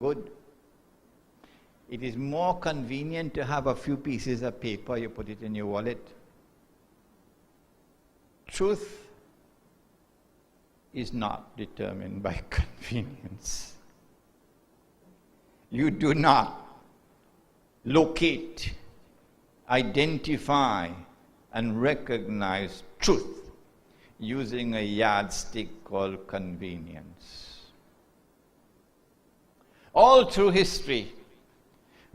good. It is more convenient to have a few pieces of paper, you put it in your wallet. Truth is not determined by convenience. You do not locate, identify, and recognize truth using a yardstick called convenience. All through history,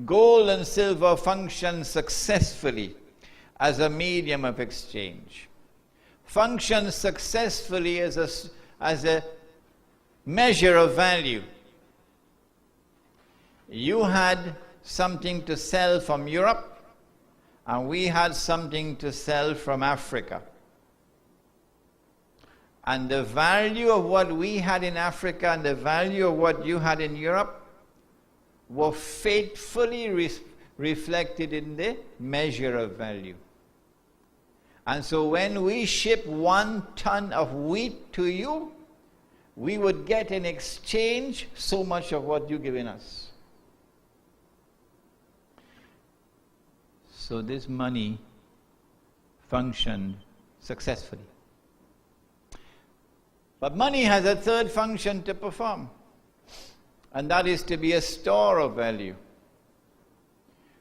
gold and silver function successfully as a medium of exchange, function successfully as a measure of value. You had something to sell from Europe, and we had something to sell from Africa. And the value of what we had in Africa and the value of what you had in Europe were faithfully reflected in the measure of value. And so when we ship 1 ton of wheat to you, we would get in exchange so much of what you're giving us. So this money functioned successfully. But money has a third function to perform, and that is to be a store of value.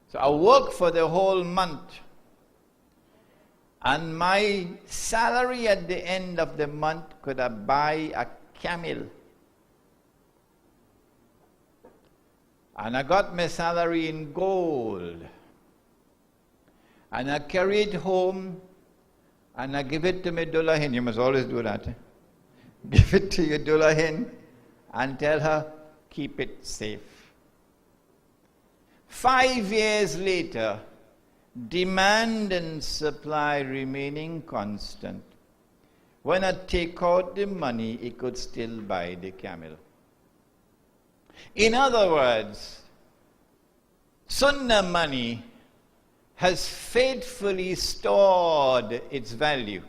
So I work for the whole month, and my salary at the end of the month could I buy a camel. And I got my salary in gold. And I carry it home and I give it to my dullahin. You must always do that. Give it to your dullahin and tell her, keep it safe. 5 years later, demand and supply remaining constant. When I take out the money, it could still buy the camel. In other words, Sunnah money has faithfully stored its value.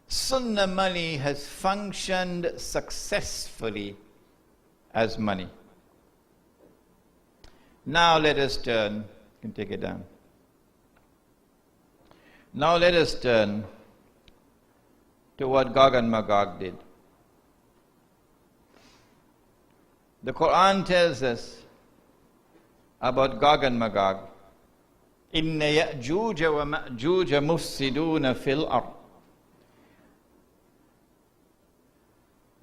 Sunnah money has functioned successfully as money. Now let us turn, you can take it down. Now let us turn to what Gog and Magog did. The Quran tells us about Gog and Magog. إِنَّ يَأْجُوجَ وَمَأْجُوجَ مُفْسِدُونَ فِي الْأَرْضِ.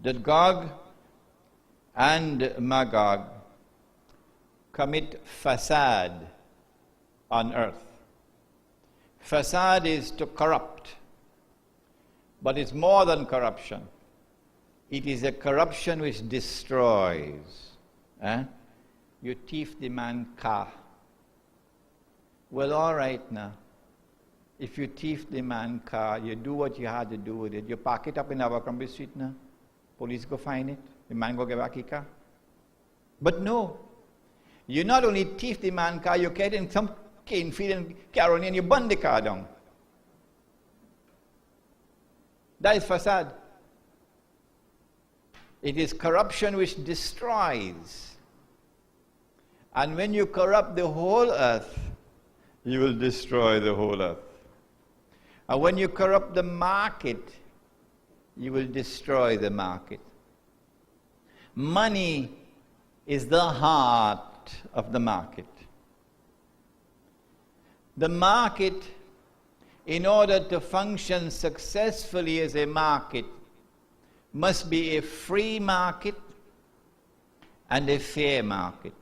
That Gog and Magog commit fasad on earth. Fasad is to corrupt, but it's more than corruption. It is a corruption which destroys. You thief the man's car. Well, all right now. If you thief the man's car, you do what you had to do with it. You park it up in Abercrombie Street now. Police go find it. The man go get back his car. But no. You not only thief the man's car, you get in some cane field and carry and you burn the car down. That is fasad. It is corruption which destroys. And when you corrupt the whole earth, you will destroy the whole earth. And when you corrupt the market, you will destroy the market. Money is the heart of the market. The market, in order to function successfully as a market, must be a free market and a fair market.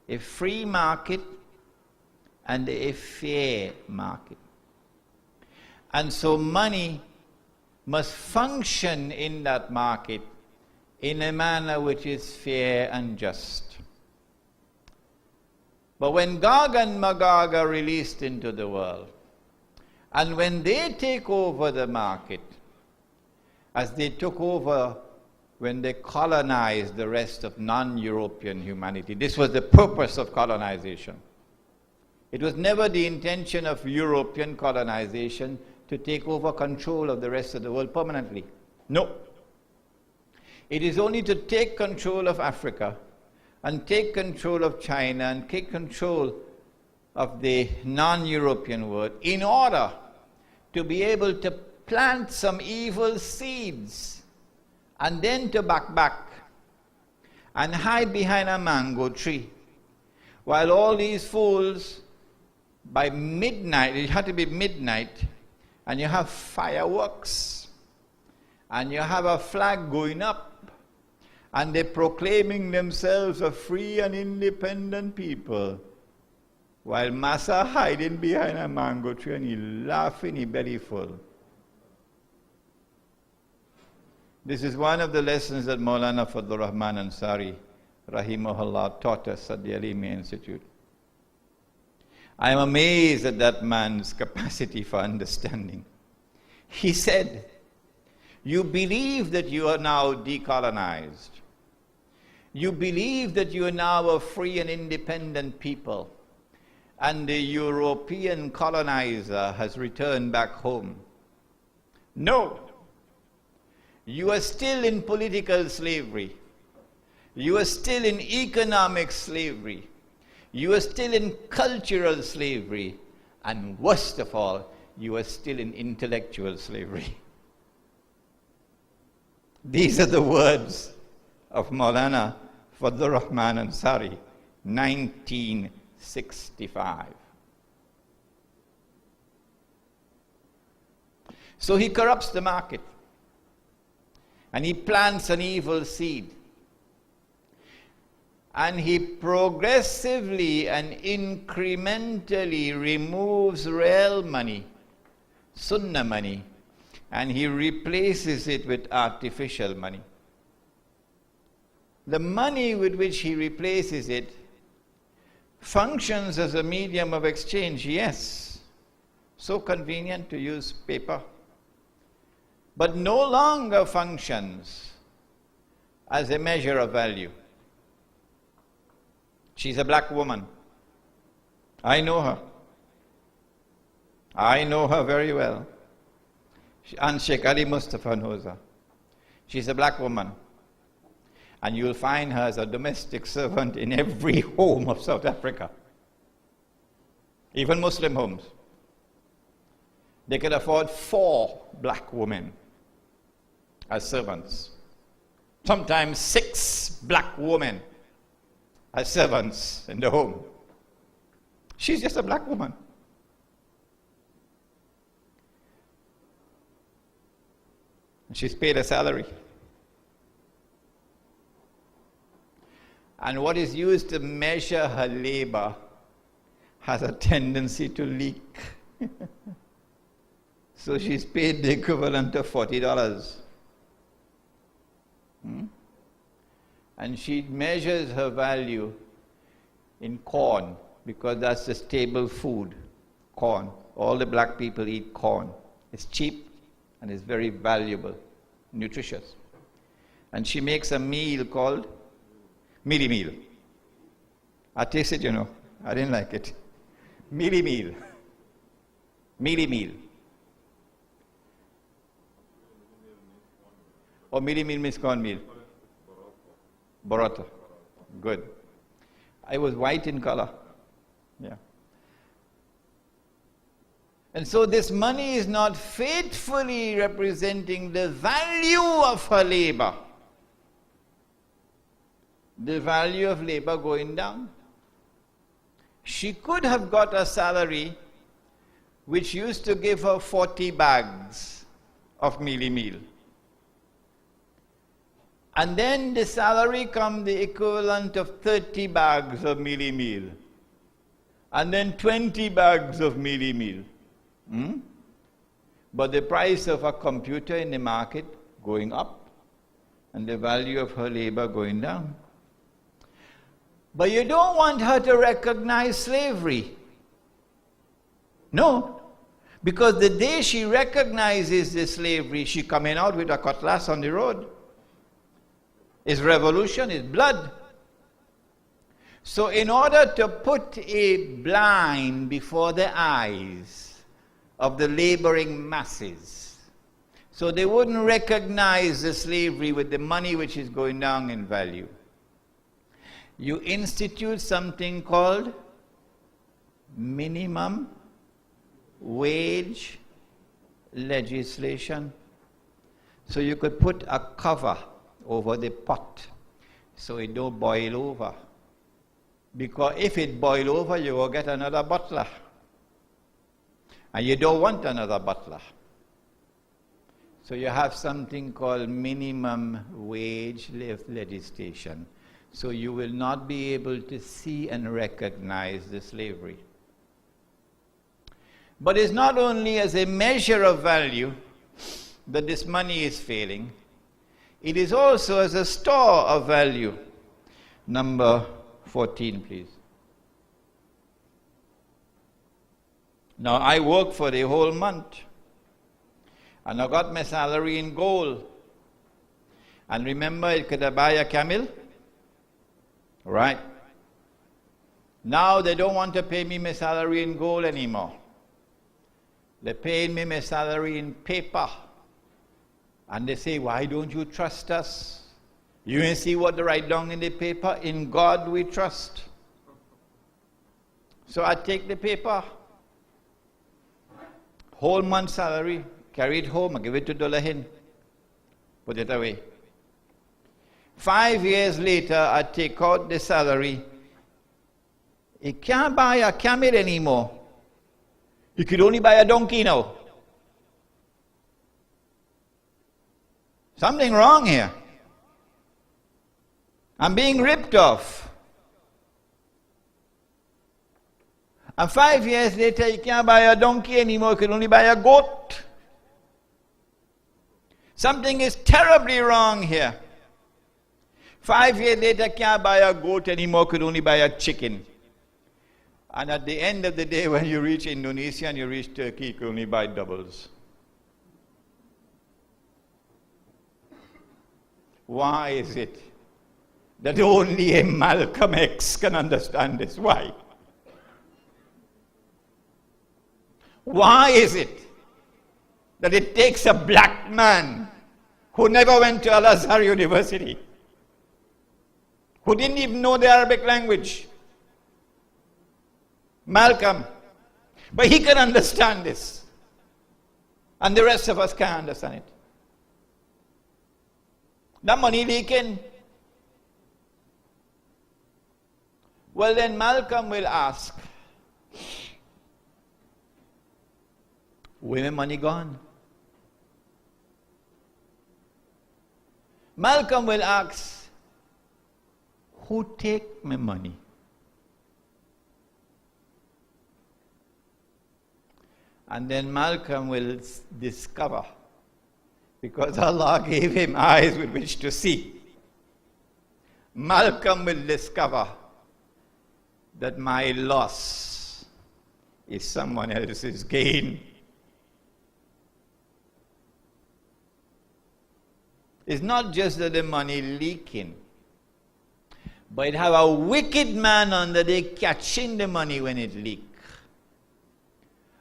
A free market and a fair market. And so money must function in that market in a manner which is fair and just. But when Gog and Magog are released into the world, and when they take over the market, as they took over when they colonized the rest of non-European humanity, this was the purpose of colonization. It was never the intention of European colonization to take over control of the rest of the world permanently. No. It is only to take control of Africa and take control of China and take control of the non-European world in order to be able to plant some evil seeds and then to back and hide behind a mango tree. While all these fools, by midnight, it had to be midnight, and you have fireworks, and you have a flag going up, and they're proclaiming themselves a free and independent people, while Massa hiding behind a mango tree and he laughing, he belly full. This is one of the lessons that Maulana Fadlur Rahman Ansari, rahimahullah, taught us at the Alimi Institute. I am amazed at that man's capacity for understanding. He said, you believe that you are now decolonized. You believe that you are now a free and independent people, and the European colonizer has returned back home. No. You are still in political slavery. You are still in economic slavery. You are still in cultural slavery. And worst of all, you are still in intellectual slavery. These are the words of Maulana Fadlur Rahman Ansari, 1965. So he corrupts the market. And he plants an evil seed. And he progressively and incrementally removes real money, sunnah money, and he replaces it with artificial money. The money with which he replaces it functions as a medium of exchange, yes. So convenient to use paper. But no longer functions as a measure of value. She's a black woman. I know her. I know her very well. And Sheikh Ali Mustafa knows her. She's a black woman. And you'll find her as a domestic servant in every home of South Africa. Even Muslim homes. They could afford 4 black women as servants. Sometimes 6 black women as servants in the home. She's just a black woman. And she's paid a salary. And what is used to measure her labor has a tendency to leak. So she's paid the equivalent of $40. And she measures her value in corn, because that's the staple food, corn. All the black people eat corn. It's cheap and it's very valuable, nutritious. And she makes a meal called mealie meal. I tasted, I didn't like it. Mealie meal. Mealie meal. Or mealie meal means cornmeal. Borota. Good. I was white in color. Yeah. And so this money is not faithfully representing the value of her labor. The value of labor going down. She could have got a salary which used to give her 40 bags of mealie meal. And then the salary come the equivalent of 30 bags of mealie meal. And then 20 bags of mealie meal. But the price of a computer in the market going up, and the value of her labor going down. But you don't want her to recognize slavery. No. Because the day she recognizes the slavery, she coming out with a cutlass on the road. It's revolution, it's blood. So in order to put a blind before the eyes of the laboring masses, So they wouldn't recognize the slavery with the money which is going down in value. You institute something called minimum wage legislation. So you could put a cover over the pot so it don't boil over. Because if it boil over, you will get another butler. And you don't want another butler. So you have something called minimum wage legislation. So you will not be able to see and recognize the slavery. But it's not only as a measure of value that this money is failing, it is also as a store of value. Number 14, please. Now, I worked for the whole month, and I got my salary in gold. And remember, it could buy a camel? Right. Now they don't want to pay me my salary in gold anymore. They're paying me my salary in paper. And they say, why don't you trust us? You ain't see what they write down in the paper? In God we trust. So I take the paper, whole month's salary, carry it home, I give it to Dolahin, put it away. 5 years later, I take out the salary. You can't buy a camel anymore. You could only buy a donkey now. Something wrong here. I'm being ripped off. And 5 years later, you can't buy a donkey anymore. You can only buy a goat. Something is terribly wrong here. 5 years later, can't buy a goat anymore, could only buy a chicken. And at the end of the day, when you reach Indonesia and you reach Turkey, you can only buy doubles. Why is it that only a Malcolm X can understand this? Why? Why is it that it takes a black man who never went to Al-Azhar University, who didn't even know the Arabic language, Malcolm, but he can understand this, and the rest of us can't understand it? The money leaking. Well, then Malcolm will ask, where my money gone? Malcolm will ask, who take my money? And then Malcolm will discover, because Allah gave him eyes with which to see, Malcolm will discover that my loss is someone else's gain. It's not just that the money leaking, but it have a wicked man under there catching the money when it leaks.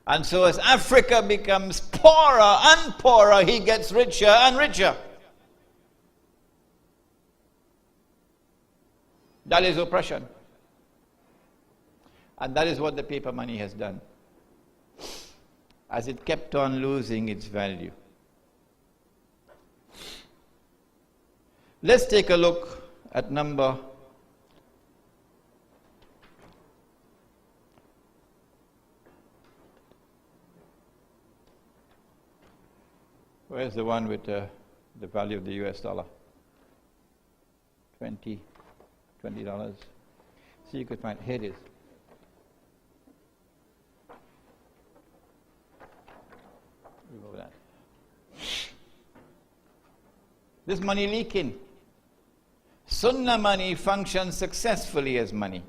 And so as Africa becomes poorer and poorer, he gets richer and richer. That is oppression. And that is what the paper money has done, as it kept on losing its value. Let's take a look at number 'Where's the one with the value of the US dollar? $20. See, you could find, here it is. Remove that. This money leaking. Sunnah money functions successfully as money.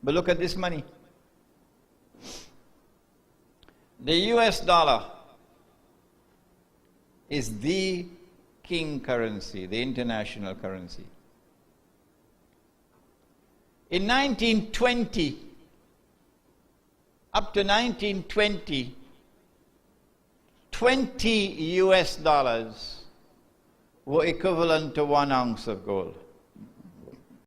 But look at this money. The US dollar is the king currency, the international currency. In 1920, up to 1920, 20 US dollars were equivalent to 1 ounce of gold.